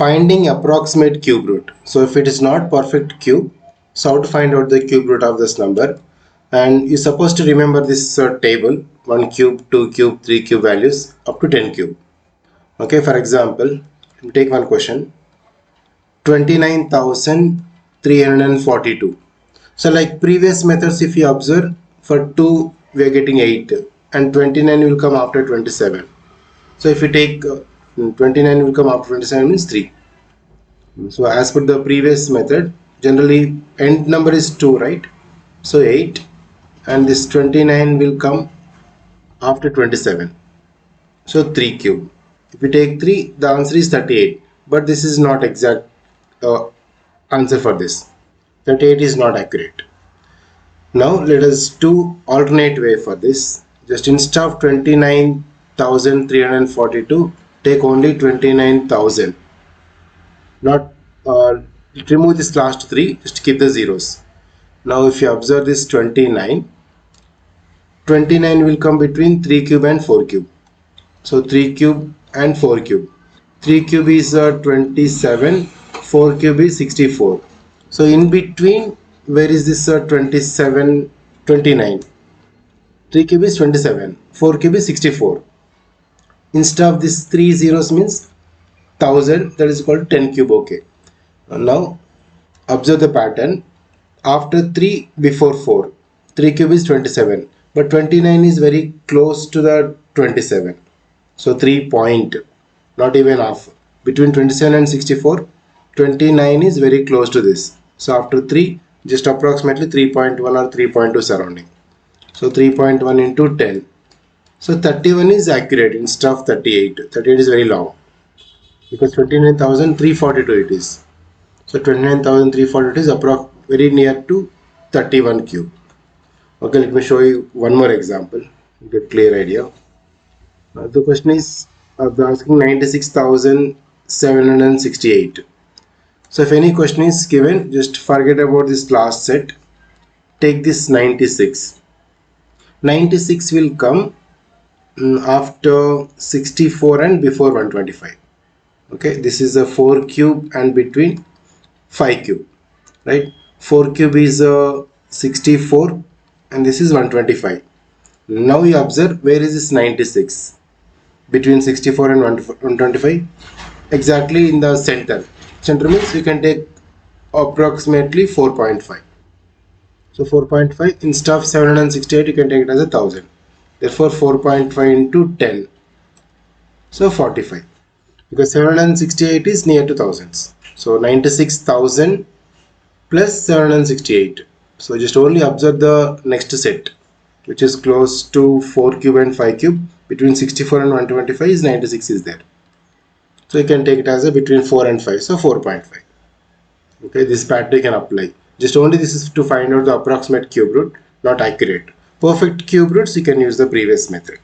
Finding approximate cube root. So if it is not perfect cube, so how to find out the cube root of this number? And you're supposed to remember this table: 1 cube, 2 cube, 3 cube values up to 10 cube. Okay, for example, take one question: 29,342. So like previous methods, if you observe, for 2 we are getting 8 and 29 will come after 27. So if you take 29 will come after 27 means 3. So as per the previous method, generally end number is 2, right? So 8, and this 29 will come after 27. So 3 cube. If you take 3, the answer is 38. But this is not exact answer for this. 38 is not accurate. Now let us do alternate way for this. Just instead of 29,342, take only 29,000. Not remove this last 3, just keep the zeros. Now if you observe this 29 will come between 3 cube and 4 cube. So 3 cube and 4 cube. 3 cube is 27, 4 cube is 64. So in between, where is this 27, 29? 3 cube is 27, 4 cube is 64. Instead of this 3 zeros means 1000, that is called 10 cube. Okay. Now observe the pattern. After 3, before 4, 3 cube is 27, but 29 is very close to the 27. So 3 point, not even half. Between 27 and 64, 29 is very close to this. So after 3, just approximately 3.1 or 3.2 surrounding. So 3.1 into 10. So 31 is accurate instead of 38. 38 is very long, because 29,342 it is. So 29,342 is very near to 31 cube. Okay, let me show you one more example, get clear idea. The question is asking 96,768. So if any question is given, just forget about this last set. Take this 96. 96 will come after 64 and before 125. Okay, this is a 4 cube and between 5 cube, right? 4 cube is 64 and this is 125. Now you observe, where is this 96? Between 64 and 125? Exactly in the center. Center means you can take approximately 4.5. So 4.5, instead of 768 you can take it as 1000. Therefore 4.5 into 10. So 45. Because 768 is near to thousands. So 96,000 plus 768. So just only observe the next set, which is close to 4 cube and 5 cube. Between 64 and 125 is 96 is there. So you can take it as a between 4 and 5. So 4.5. Okay, this pattern you can apply. Just only this is to find out the approximate cube root, not accurate. Perfect cube roots you can use the previous method.